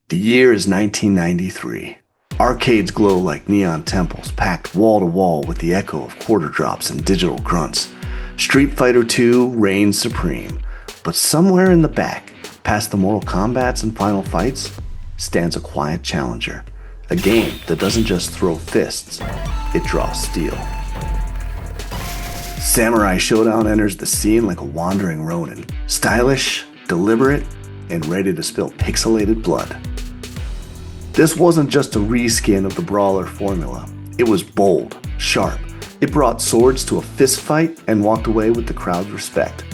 The year is 1993. Arcades glow like neon temples, packed wall to wall with the echo of quarter drops and digital grunts. Street Fighter II reigns supreme, but somewhere in the back, past the Mortal Kombats and Final Fights, stands a quiet challenger. A game that doesn't just throw fists, it draws steel. Samurai Shodown enters the scene like a wandering ronin, stylish, deliberate, and ready to spill pixelated blood. This wasn't just a reskin of the brawler formula. It was bold, sharp. It brought swords to a fist fight and walked away with the crowd's respect.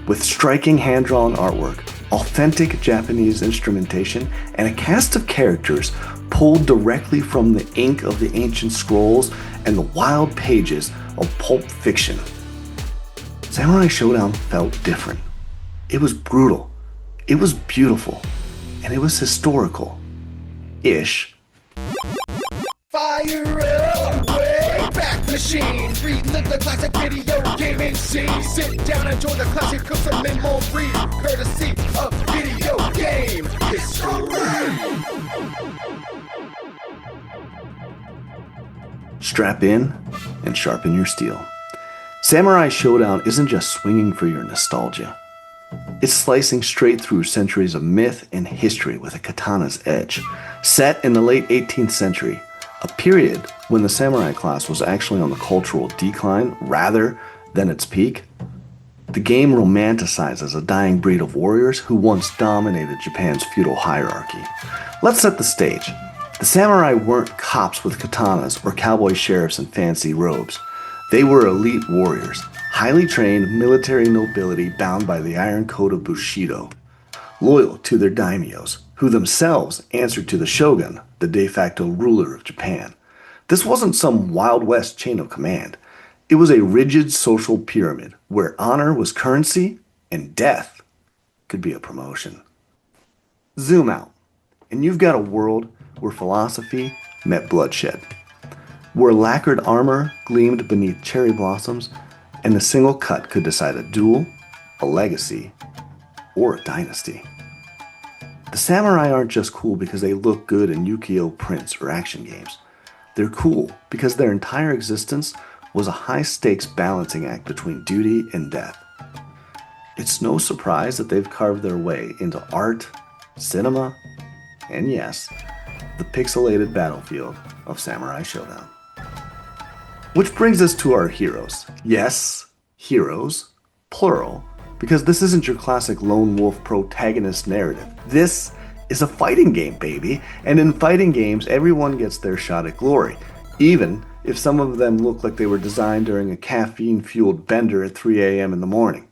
With striking hand-drawn artwork, authentic Japanese instrumentation, and a cast of characters pulled directly from the ink of the ancient scrolls and the wild pages of Pulp Fiction. Samurai Shodown felt different. It was brutal, it was beautiful, and it was historical-ish. Fire away, back machines, relive the classic video gaming scene. Sit down, enjoy the classic, cook some memory, courtesy of video game history. Strap in and sharpen your steel. Samurai Shodown isn't just swinging for your nostalgia. It's slicing straight through centuries of myth and history with a katana's edge. Set in the late 18th century, a period when the samurai class was actually on the cultural decline rather than its peak, the game romanticizes a dying breed of warriors who once dominated Japan's feudal hierarchy. Let's set the stage. The samurai weren't cops with katanas or cowboy sheriffs in fancy robes. They were elite warriors, highly trained military nobility bound by the iron code of Bushido, loyal to their daimyos, who themselves answered to the shogun, the de facto ruler of Japan. This wasn't some Wild West chain of command. It was a rigid social pyramid where honor was currency and death could be a promotion. Zoom out, and you've got a world where philosophy met bloodshed, where lacquered armor gleamed beneath cherry blossoms, and a single cut could decide a duel, a legacy, or a dynasty. The samurai aren't just cool because they look good in Yu-Gi-Oh! Prints or action games. They're cool because their entire existence was a high-stakes balancing act between duty and death. It's no surprise that they've carved their way into art, cinema, and yes, the pixelated battlefield of Samurai Shodown. Which brings us to our heroes. Yes, heroes, plural, because this isn't your classic lone wolf protagonist narrative. This is a fighting game, baby, and in fighting games, everyone gets their shot at glory, even if some of them look like they were designed during a caffeine-fueled bender at 3 a.m. in the morning.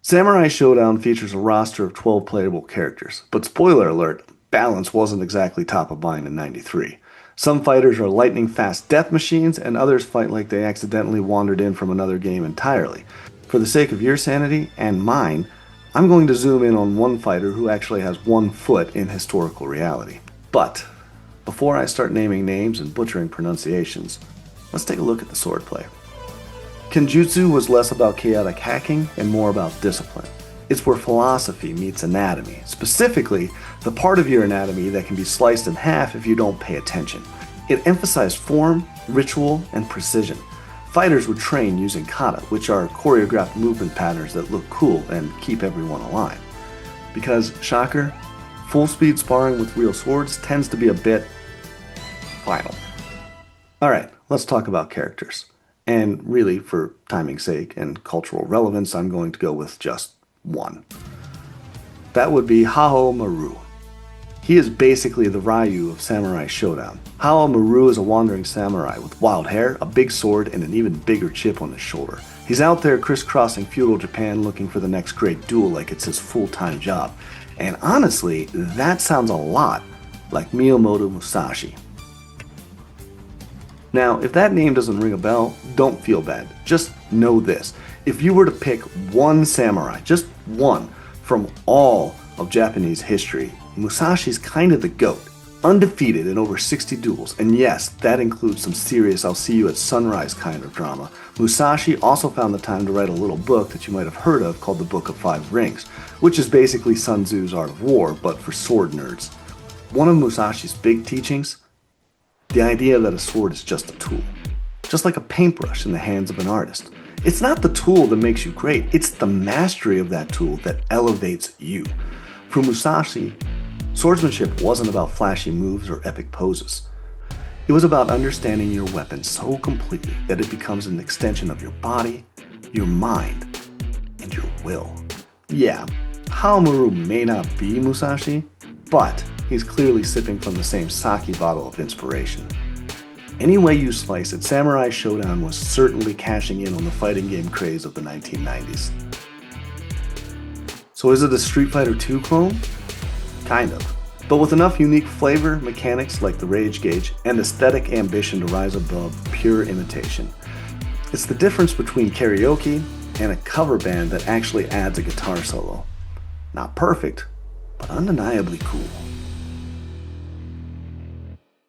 Samurai Shodown features a roster of 12 playable characters, but spoiler alert, balance wasn't exactly top of mind in '93. Some fighters are lightning-fast death machines, and others fight like they accidentally wandered in from another game entirely. For the sake of your sanity and mine, I'm going to zoom in on one fighter who actually has one foot in historical reality. But before I start naming names and butchering pronunciations, let's take a look at the swordplay. Kenjutsu was less about chaotic hacking and more about discipline. It's where philosophy meets anatomy, specifically the part of your anatomy that can be sliced in half if you don't pay attention. It emphasized form, ritual, and precision. Fighters would train using kata, which are choreographed movement patterns that look cool and keep everyone alive. Because, shocker, full-speed sparring with real swords tends to be a bit final. Alright, let's talk about characters. And really, for timing's sake and cultural relevance, I'm going to go with just one. That would be Hao Maru. He is basically the Ryu of Samurai Shodown. Hao Maru is a wandering samurai with wild hair, a big sword, and an even bigger chip on his shoulder. He's out there crisscrossing feudal Japan looking for the next great duel like it's his full-time job. And honestly, that sounds a lot like Miyamoto Musashi. Now, if that name doesn't ring a bell, don't feel bad. Just know this. If you were to pick one samurai, just one, from all of Japanese history, Musashi's kind of the GOAT. Undefeated in over 60 duels, and yes, that includes some serious I'll see you at sunrise kind of drama. Musashi also found the time to write a little book that you might have heard of called the Book of Five Rings, which is basically Sun Tzu's Art of War, but for sword nerds. One of Musashi's big teachings, the idea that a sword is just a tool, just like a paintbrush in the hands of an artist. It's not the tool that makes you great, it's the mastery of that tool that elevates you. For Musashi, swordsmanship wasn't about flashy moves or epic poses. It was about understanding your weapon so completely that it becomes an extension of your body, your mind, and your will. Yeah, Haomaru may not be Musashi, but he's clearly sipping from the same sake bottle of inspiration. Any way you slice it, Samurai Shodown was certainly cashing in on the fighting game craze of the 1990s. So is it a Street Fighter II clone? Kind of. But with enough unique flavor, mechanics like the rage gauge, and aesthetic ambition to rise above pure imitation. It's the difference between karaoke and a cover band that actually adds a guitar solo. Not perfect, but undeniably cool.